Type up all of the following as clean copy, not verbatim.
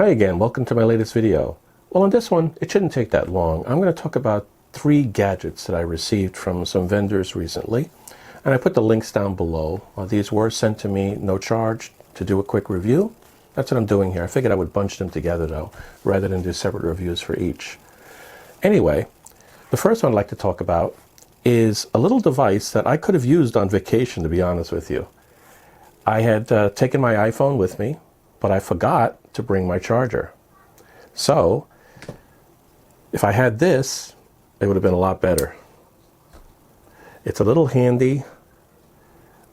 Hi again, welcome to my latest video. Well, on this one, it shouldn't take that long. I'm going to talk about 3 gadgets that I received from some vendors recently, and I put the links down below. These were sent to me, no charge, to do a quick review. That's what I'm doing here. I figured I would bunch them together though, rather than do separate reviews for each. Anyway, the first one I'd like to talk about is a little device that I could have used on vacation, to be honest with you. I had taken my iPhone with me, but I forgot to bring my charger. So if I had this, it would have been a lot better. It's a little handy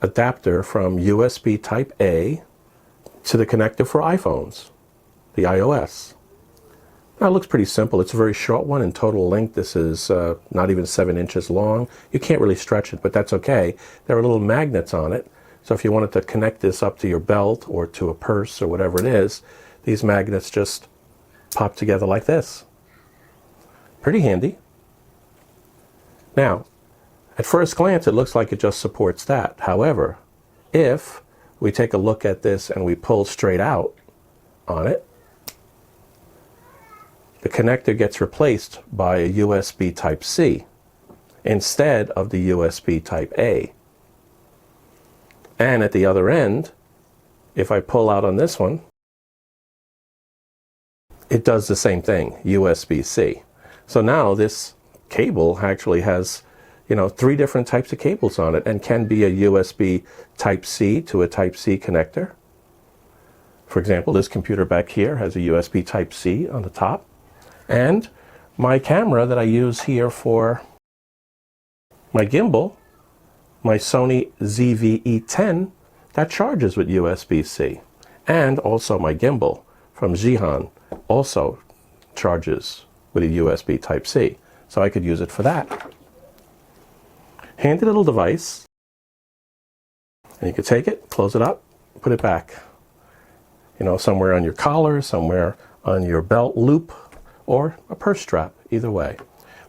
adapter from USB Type A to the connector for iPhones, the iOS. Now it looks pretty simple. It's a very short one in total length. This is not even 7 inches long. You can't really stretch it, but that's okay. There are little magnets on it. So if you wanted to connect this up to your belt or to a purse or whatever it is, these magnets just pop together like this. Pretty handy. Now, at first glance, it looks like it just supports that. However, if we take a look at this and we pull straight out on it, the connector gets replaced by a USB Type C instead of the USB Type A. And at the other end, if I pull out on this one, it does the same thing, USB-C. So now this cable actually has, 3 different types of cables on it and can be a USB Type-C to a Type-C connector. For example, this computer back here has a USB Type-C on the top. And my camera that I use here for my gimbal, my Sony ZV-E10, that charges with USB-C. And also my gimbal from CHAFON also charges with a USB Type-C. So I could use it for that. Handy little device. And you could take it, close it up, put it back. Somewhere on your collar, somewhere on your belt loop, or a purse strap, either way.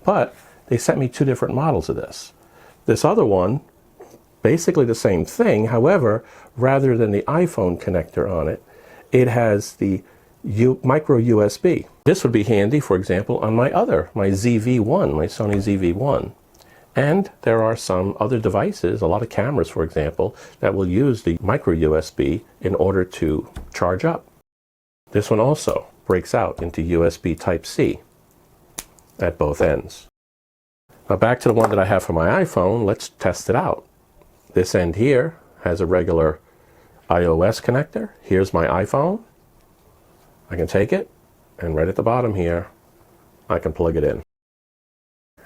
But they sent me 2 different models of this. This other one, basically the same thing. However, rather than the iPhone connector on it, it has the micro USB. This would be handy, for example, on my ZV-1, my Sony ZV-1. And there are some other devices, a lot of cameras, for example, that will use the micro USB in order to charge up. This one also breaks out into USB Type-C at both ends. Now back to the one that I have for my iPhone, let's test it out. This end here has a regular iOS connector. Here's my iPhone. I can take it, and right at the bottom here, I can plug it in.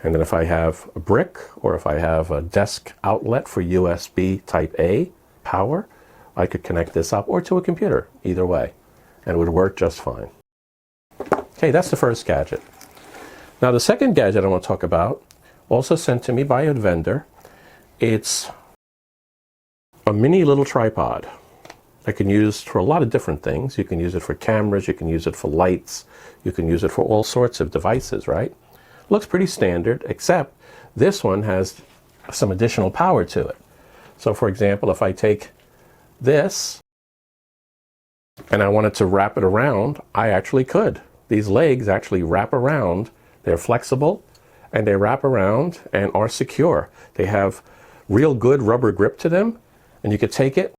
And then if I have a brick, or if I have a desk outlet for USB Type A power, I could connect this up, or to a computer, either way, and it would work just fine. Okay, that's the first gadget. Now the second gadget I want to talk about, also sent to me by a vendor. It's a mini little tripod. I can use for a lot of different things. You can use it for cameras, you can use it for lights, you can use it for all sorts of devices, right? Looks pretty standard, except this one has some additional power to it. So for example, if I take this and I wanted to wrap it around, I actually could. These legs actually wrap around. They're flexible and they wrap around and are secure. They have real good rubber grip to them, and you could take it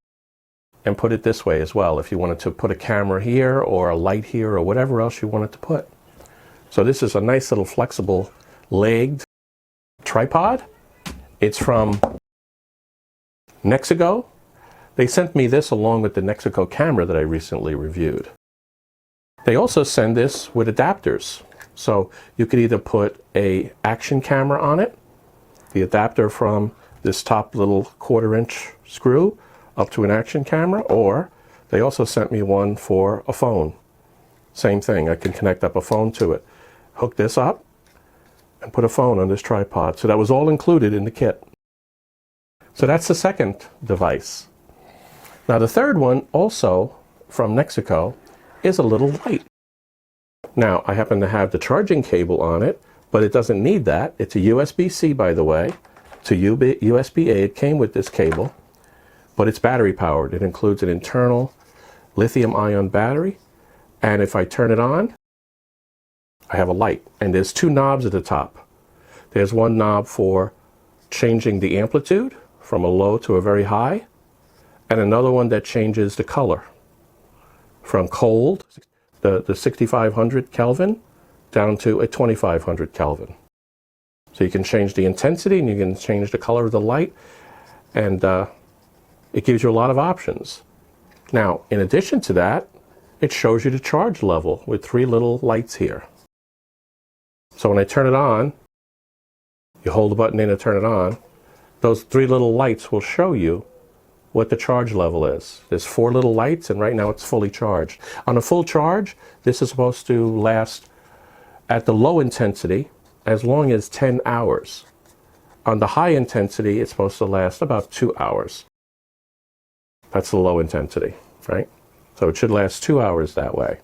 and put it this way as well if you wanted to put a camera here or a light here or whatever else you wanted to put. So this is a nice little flexible legged tripod. It's from NexiGo. They sent me this along with the NexiGo camera that I recently reviewed. They also send this with adapters. So you could either put a action camera on it, the adapter from this top little 1/4-inch screw up to an action camera, or they also sent me one for a phone. Same thing, I can connect up a phone to it. Hook this up and put a phone on this tripod. So that was all included in the kit. So that's the second device. Now the third one, also from NexiGo, is a little light. Now I happen to have the charging cable on it, but it doesn't need that. It's a USB-C, by the way, to USB-A. It came with this cable, but it's battery powered. It includes an internal lithium-ion battery And if I turn it on, I have a light. And there's two knobs at the top. There's one knob for changing the amplitude from a low to a very high, and another one that changes the color from cold, the 6500 Kelvin, down to a 2500 Kelvin. So you can change the intensity and you can change the color of the light, and it gives you a lot of options. Now, in addition to that, it shows you the charge level with three little lights here. So when I turn it on, you hold the button in to turn it on, those three little lights will show you what the charge level is. There's four little lights, and right now it's fully charged. On a full charge, this is supposed to last at the low intensity as long as 10 hours. On the high intensity, it's supposed to last about 2 hours. That's the low intensity, right? So it should last 2 hours that way.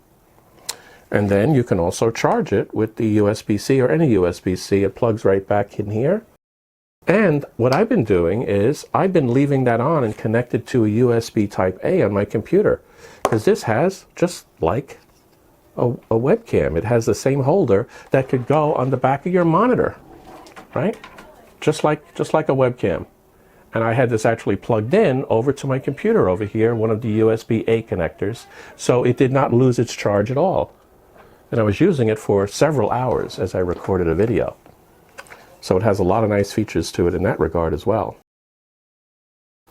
And then you can also charge it with the USB-C or any USB-C. It plugs right back in here. And what I've been doing is I've been leaving that on and connected to a USB Type A on my computer, because this has, just like a webcam, it has the same holder that could go on the back of your monitor, right? Just like a webcam. And I had this actually plugged in over to my computer over here, one of the USB-A connectors, so it did not lose its charge at all. And I was using it for several hours as I recorded a video. So it has a lot of nice features to it in that regard as well.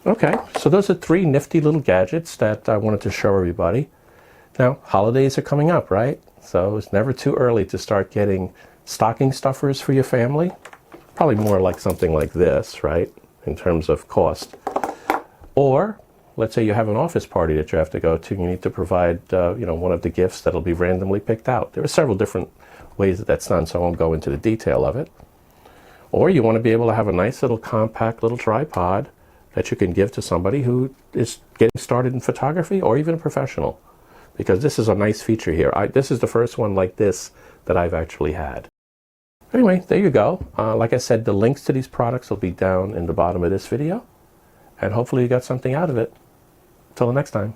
Okay, so those are three nifty little gadgets that I wanted to show everybody. Now, holidays are coming up, right? So it's never too early to start getting stocking stuffers for your family. Probably more like something like this, right? In terms of cost. Or let's say you have an office party that you have to go to, and you need to provide one of the gifts that'll be randomly picked out. There are several different ways that that's done, so I won't go into the detail of it. Or you want to be able to have a nice little compact little tripod that you can give to somebody who is getting started in photography, or even a professional, because this is a nice feature here. This is the first one like this that I've actually had. Anyway, there you go. Like I said, the links to these products will be down in the bottom of this video, and hopefully you got something out of it. Till the next time.